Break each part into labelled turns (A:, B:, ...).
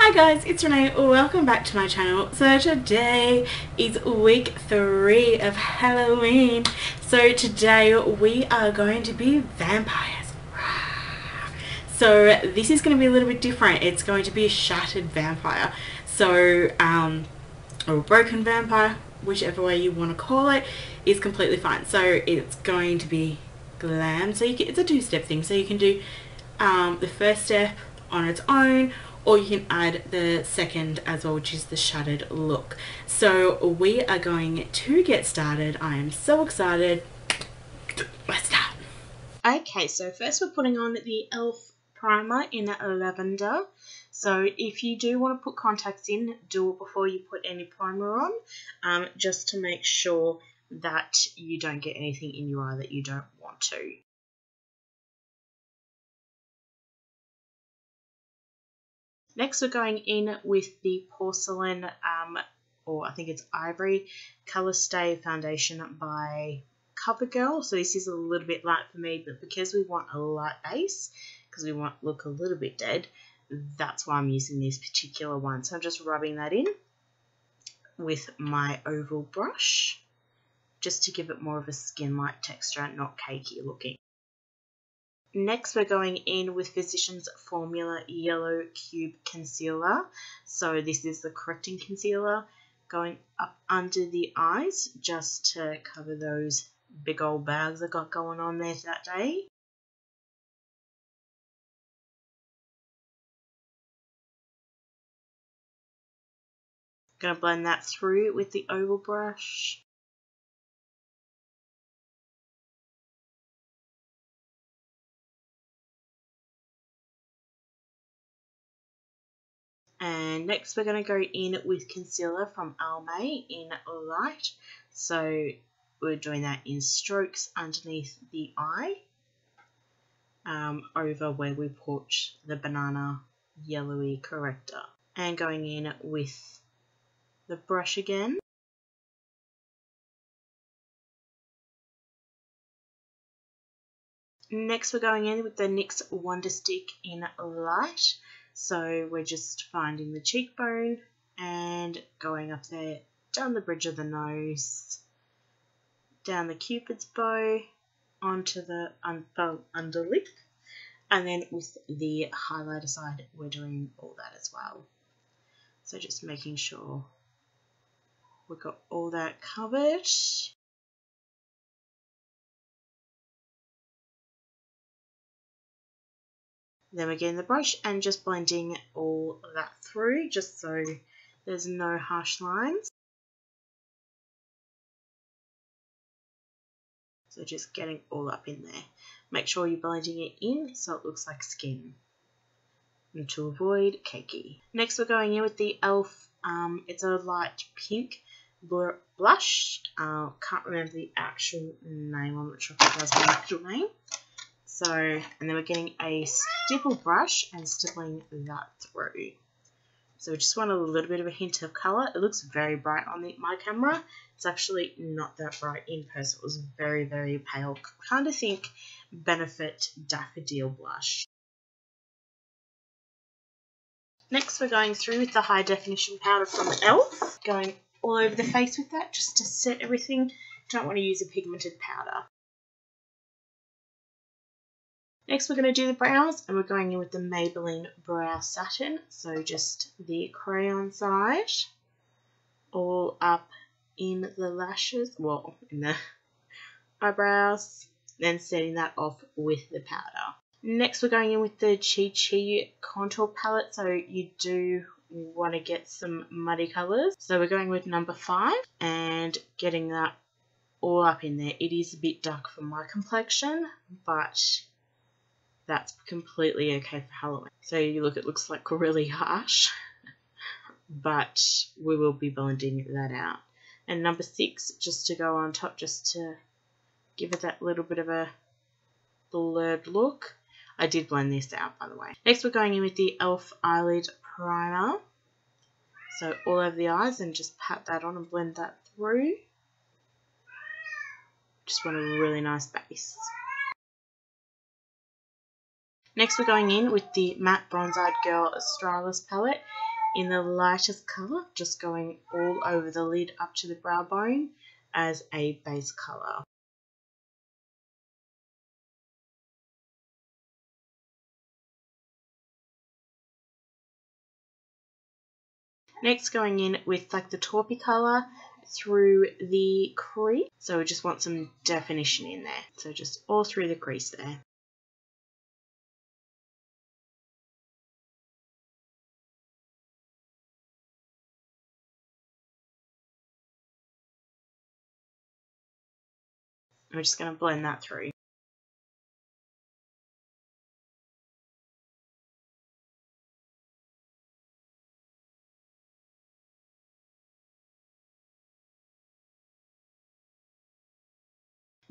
A: Hi guys, it's Renee. Welcome back to my channel. So today is week 3 of Halloween. So today we are going to be vampires. So this is going to be a little bit different. It's going to be a shattered vampire. So or a broken vampire, whichever way you want to call it, is completely fine. So it's going to be glam. So it's a 2-step thing. So you can do the first step on its own, or you can add the second as well, which is the shattered look. So we are going to get started. I am so excited. Let's start. Okay, so first we're putting on the e.l.f. primer in lavender. So if you do want to put contacts in, do it before you put any primer on, just to make sure that you don't get anything in your eye that you don't want to. Next, we're going in with the Porcelain, or I think it's Ivory, Colour Stay Foundation by CoverGirl. So this is a little bit light for me, but because we want a light base, because we want to look a little bit dead, that's why I'm using this particular one. So I'm just rubbing that in with my oval brush, just to give it more of a skin-like texture and not cakey looking. Next, we're going in with Physicians Formula Yellow Cube Concealer. So this is the correcting concealer, going up under the eyes just to cover those big old bags I got going on there that day. Going to blend that through with the oval brush. And next we're going to go in with concealer from Almay in Light. So we're doing that in strokes underneath the eye, over where we put the banana yellowy corrector. And going in with the brush again. Next we're going in with the NYX Wonder Stick in Light. So we're just finding the cheekbone and going up there, down the bridge of the nose, down the cupid's bow, onto the underlip, and then with the highlighter side we're doing all that as well. So just making sure we've got all that covered. Then we're getting the brush and just blending all of that through, just so there's no harsh lines. So just getting all up in there. Make sure you're blending it in so it looks like skin, and to avoid cakey. Next we're going in with the e.l.f. It's a light pink blush. Can't remember the actual name. I'm not sure if it does the actual name. So, and then we're getting a stipple brush and stippling that through. So we just want a little bit of a hint of colour. It looks very bright on my camera. It's actually not that bright in person. It was very, very pale. Kind of think Benefit Daffodil blush. Next we're going through with the high definition powder from e.l.f. Going all over the face with that just to set everything. Don't want to use a pigmented powder. Next we're going to do the brows, and we're going in with the Maybelline Brow Satin. So just the crayon side, all up in the lashes, well, in the eyebrows, then setting that off with the powder. Next we're going in with the Chi Chi contour palette, so you do want to get some muddy colours. So we're going with number 5 and getting that all up in there. It is a bit dark for my complexion, but that's completely okay for Halloween. So you look, it looks like really harsh, but we will be blending that out. And number 6, just to go on top, just to give it that little bit of a blurred look. I did blend this out, by the way. Next we're going in with the e.l.f. eyelid primer. So all over the eyes, and just pat that on and blend that through. Just want a really nice base. Next we're going in with the Matte Bronze Eyed Girl Stylist palette in the lightest colour, just going all over the lid up to the brow bone as a base colour. Next, going in with like the taupey colour through the crease. So we just want some definition in there. So just all through the crease there. I'm just going to blend that through.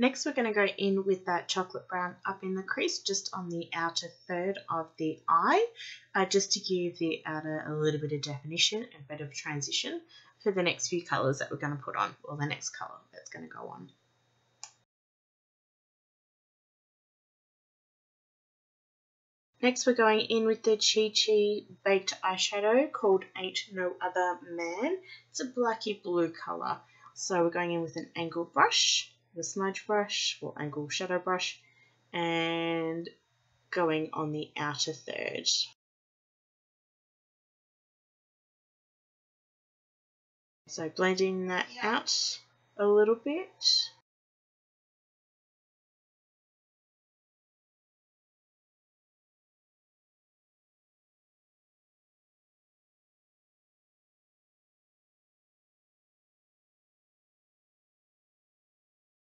A: Next, we're going to go in with that chocolate brown up in the crease, just on the outer third of the eye, just to give the outer a little bit of definition and a bit of transition for the next few colours that we're going to put on, or the next colour that's going to go on. Next, we're going in with the Chi Chi baked eyeshadow called Ain't No Other Man. It's a blacky blue colour. So we're going in with an angled brush, the smudge brush or angled shadow brush, and going on the outer third. So blending that out a little bit.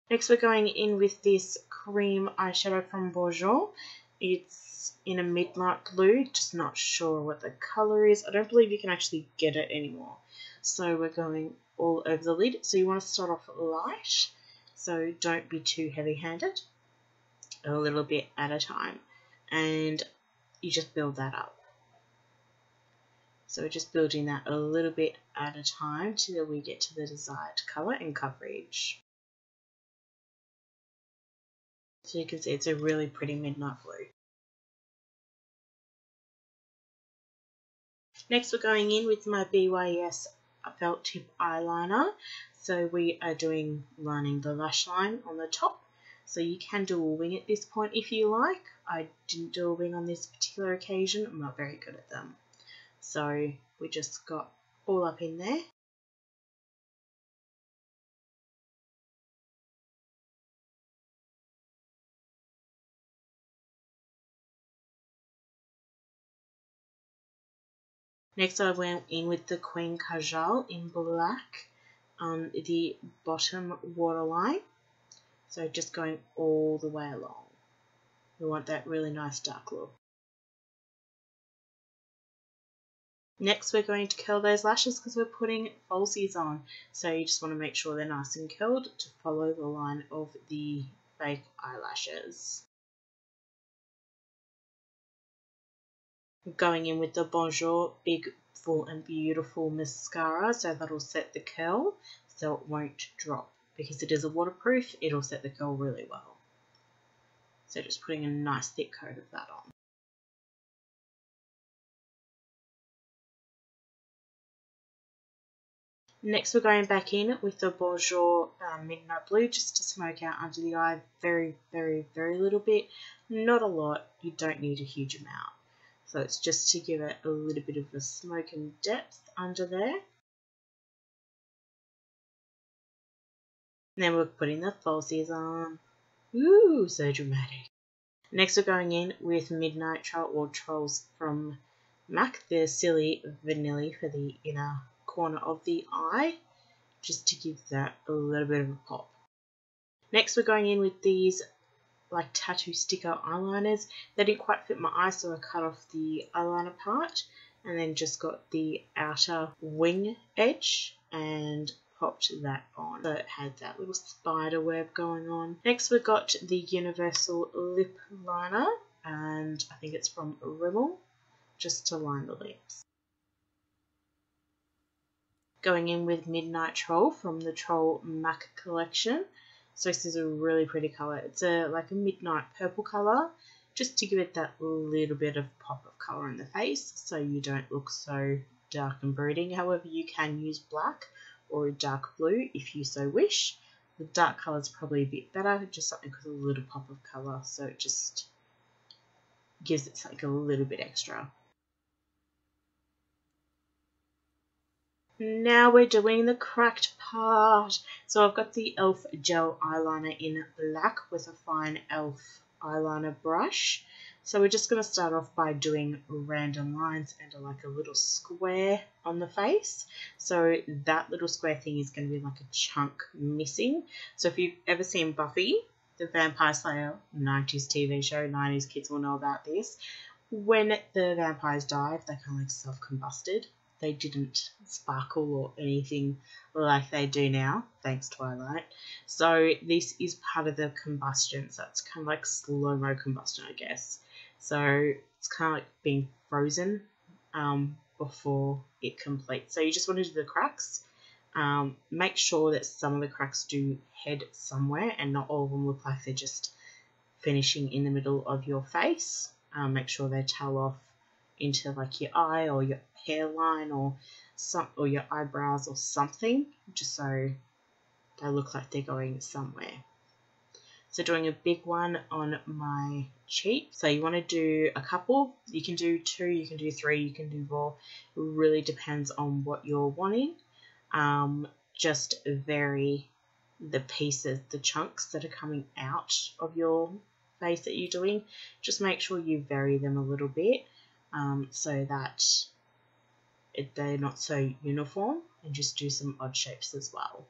A: Next, we're going in with this cream eyeshadow from Bourjois. It's in a midnight blue, just not sure what the colour is. I don't believe you can actually get it anymore. So we're going all over the lid. So you want to start off light, so don't be too heavy-handed, a little bit at a time. And you just build that up. So we're just building that a little bit at a time till we get to the desired colour and coverage. So you can see it's a really pretty midnight blue. Next, we're going in with my BYS felt tip eyeliner. So we are lining the lash line on the top. So you can do a wing at this point if you like. I didn't do a wing on this particular occasion. I'm not very good at them. So we just got all up in there. Next, I went in with the Queen Kajal in black on the bottom waterline. So just going all the way along. We want that really nice dark look. Next, we're going to curl those lashes because we're putting falsies on. So you just want to make sure they're nice and curled to follow the line of the fake eyelashes. Going in with the Bonjour Big Full and Beautiful mascara, so that'll set the curl so it won't drop. Because it is a waterproof, it'll set the curl really well. So just putting a nice thick coat of that on. Next, we're going back in with the Bourjois Midnight Blue just to smoke out under the eye very, very, very little bit. Not a lot. You don't need a huge amount. So it's just to give it a little bit of a smoke and depth under there. And then we're putting the falsies on. Ooh, so dramatic. Next, we're going in with Midnight Troll or Trolls from MAC, the Silly Vanilla for the inner corner of the eye, just to give that a little bit of a pop. Next, we're going in with these like tattoo sticker eyeliners. They didn't quite fit my eye, so I cut off the eyeliner part and then just got the outer wing edge and popped that on. So it had that little spider web going on. Next, we got the Universal Lip Liner, and I think it's from Rimmel, just to line the lips. Going in with Midnight Troll from the Troll MAC collection. So this is a really pretty colour. It's like a midnight purple colour, just to give it that little bit of pop of colour in the face so you don't look so dark and brooding. However, you can use black or a dark blue if you so wish. The dark colour is probably a bit better, just something with a little pop of colour, so it just gives it like a little bit extra. Now we're doing the cracked part. So I've got the e.l.f. gel eyeliner in black with a fine e.l.f. eyeliner brush. So we're just going to start off by doing random lines and like a little square on the face. So that little square thing is going to be like a chunk missing. So if you've ever seen Buffy, the Vampire Slayer, 90s TV show, 90s kids will know about this. When the vampires died, they kind of like self-combusted. They didn't sparkle or anything like they do now, thanks Twilight. So this is part of the combustion, so it's kind of like slow-mo combustion, I guess. So it's kind of like being frozen before it completes. So you just want to do the cracks. Make sure that some of the cracks do head somewhere and not all of them look like they're just finishing in the middle of your face. Make sure they tail off into like your eye or your hairline or your eyebrows or something, just so they look like they're going somewhere. So doing a big one on my cheek. So you want to do a couple. You can do 2, you can do 3, you can do 4. It really depends on what you're wanting. Just vary the pieces, the chunks that are coming out of your face that you're doing. Just make sure you vary them a little bit so that they're not so uniform, and just do some odd shapes as well.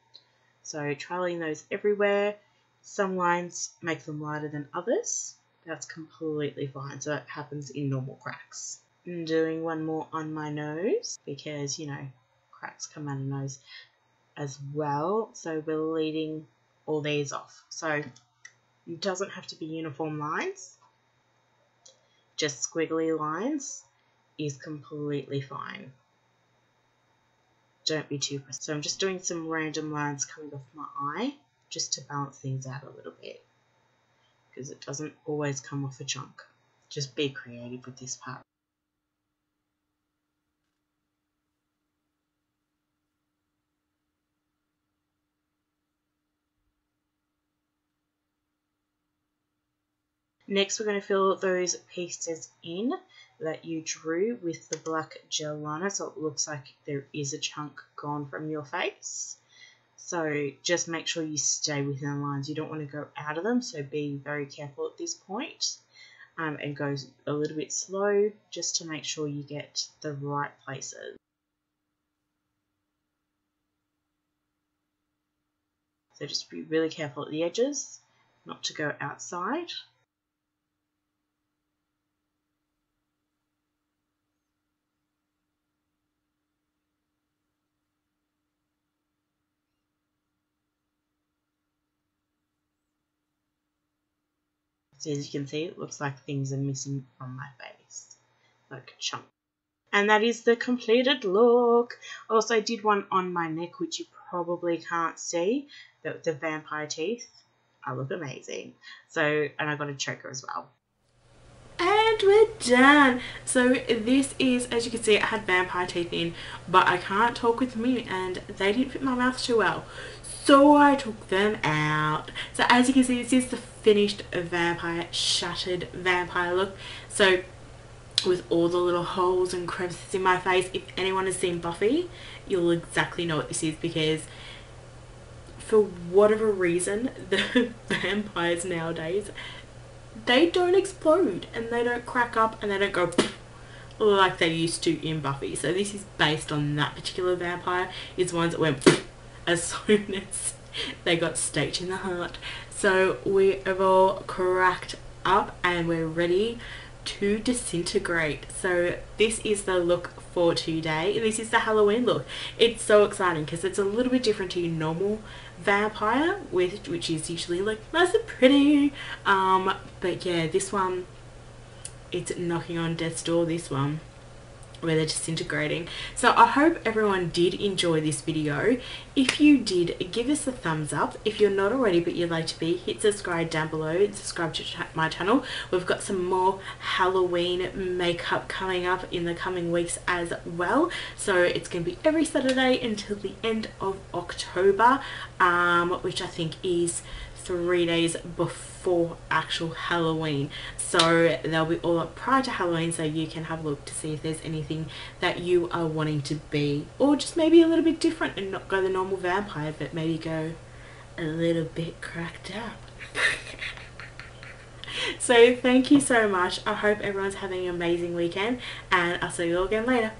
A: So trialing those everywhere. Some lines make them lighter than others. That's completely fine. So it happens in normal cracks. I'm doing one more on my nose because, you know, cracks come out of the nose as well. So we're leading all these off. So it doesn't have to be uniform lines. Just squiggly lines is completely fine. Don't be too pressed. So I'm just doing some random lines coming off my eye just to balance things out a little bit, because it doesn't always come off a chunk. Just be creative with this part. Next, we're going to fill those pieces in that you drew with the black gel liner, so it looks like there is a chunk gone from your face. So just make sure you stay within the lines. You don't want to go out of them, so be very careful at this point. And go a little bit slow just to make sure you get the right places. So just be really careful at the edges, not to go outside. So as you can see, it looks like things are missing from my face, like a chunk. And that is the completed look. Also, I did one on my neck, which you probably can't see, but the vampire teeth, I look amazing. So, and I got a choker as well. And we're done. So this is, as you can see, I had vampire teeth in, but I can't talk with them in, and they didn't fit my mouth too well. So I took them out. So as you can see, this is the finished vampire, shattered vampire look. So with all the little holes and crevices in my face, if anyone has seen Buffy, you'll exactly know what this is, because for whatever reason, the vampires nowadays, they don't explode and they don't crack up and they don't go like they used to in Buffy. So this is based on that particular vampire. It's ones that went as soon as they got staked in the heart. So we have all cracked up and we're ready to disintegrate. So this is the look for today. This is the Halloween look. It's so exciting because it's a little bit different to your normal vampire, which is usually like nice and pretty. But yeah, this one, it's knocking on death's door. This one, where they're disintegrating. So I hope everyone did enjoy this video. If you did, give us a thumbs up. If you're not already but you'd like to be, hit subscribe down below and subscribe to my channel. We've got some more Halloween makeup coming up in the coming weeks as well, so it's going to be every Saturday until the end of October, which I think is 3 days before actual Halloween. So they'll be all up prior to Halloween, so you can have a look to see if there's anything that you are wanting to be, or just maybe a little bit different and not go the normal vampire, but maybe go a little bit cracked up. So thank you so much. I hope everyone's having an amazing weekend, and I'll see you all again later.